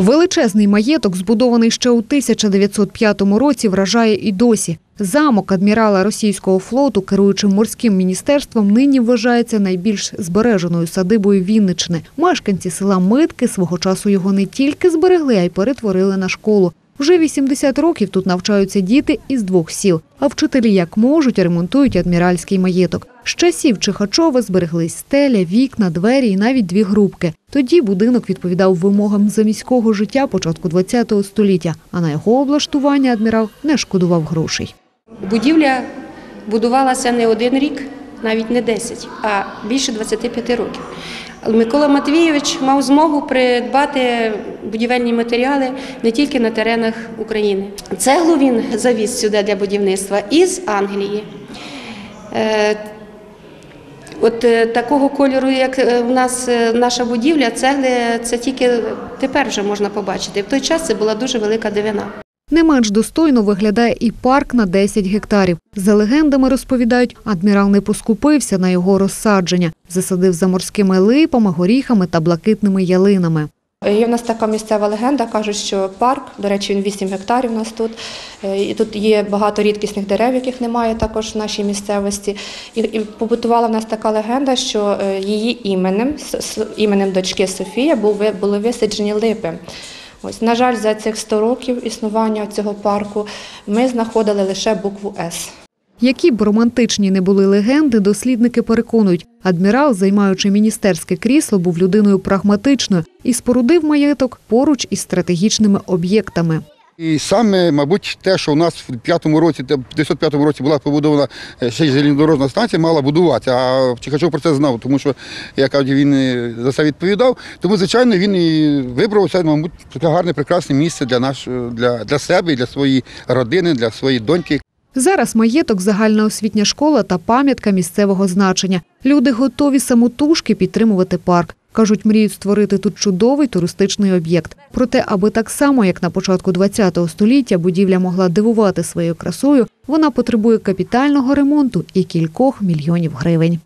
Величезний маєток, збудований ще у 1905 році, вражає і досі. Замок адмірала російського флоту, керуючим морським міністерством, нині вважається найбільш збереженою садибою Вінниччини. Мешканці села Митки свого часу його не тільки зберегли, а й перетворили на школу. Вже 80 років тут навчаються діти із 2 сіл, а вчителі як можуть ремонтують адміральський маєток. З часів Чихачова збереглись стеля, вікна, двері і навіть 2 грубки. Тоді будинок відповідав вимогам заміського життя початку ХХ століття, а на його облаштування адмірал не шкодував грошей. Будівля будувалася не 1 рік, навіть не 10, а більше 25 років. Микола Матвійович мав змогу придбати будівельні матеріали не тільки на теренах України. Цеглу він завіз сюди для будівництва із Англії. От такого кольору, як в нас наша будівля, цегли це тільки тепер вже можна побачити. В той час це була дуже велика дивина. Не менш достойно виглядає і парк на 10 гектарів. За легендами розповідають, адмірал не поскупився на його розсадження. Засадив за морськими липами, горіхами та блакитними ялинами. Є в нас така місцева легенда, кажуть, що парк, до речі, він 8 гектарів у нас тут. І тут є багато рідкісних дерев, яких немає також в нашій місцевості. І побутувала в нас така легенда, що її іменем дочки Софії були висаджені липи. Ось, на жаль, за цих 100 років існування цього парку ми знаходили лише букву «С». Які б романтичні не були легенди, дослідники переконують, адмірал, займаючи міністерське крісло, був людиною прагматичною і спорудив маєток поруч із стратегічними об'єктами. І саме, мабуть, те, що у нас в 1905 році була побудована ще й залізнодорожна станція, мала будуватися, а Чихачов про це знав, тому що, як кажуть, він за це відповідав. Тому, звичайно, він і вибрав це, мабуть, таке гарне, прекрасне місце для себе, для своєї родини, для своєї доньки. Зараз маєток – загальноосвітня школа та пам'ятка місцевого значення. Люди готові самотужки підтримувати парк. Кажуть, мріють створити тут чудовий туристичний об'єкт. Проте, аби так само, як на початку ХХ століття, будівля могла дивувати своєю красою, вона потребує капітального ремонту і кількох мільйонів гривень.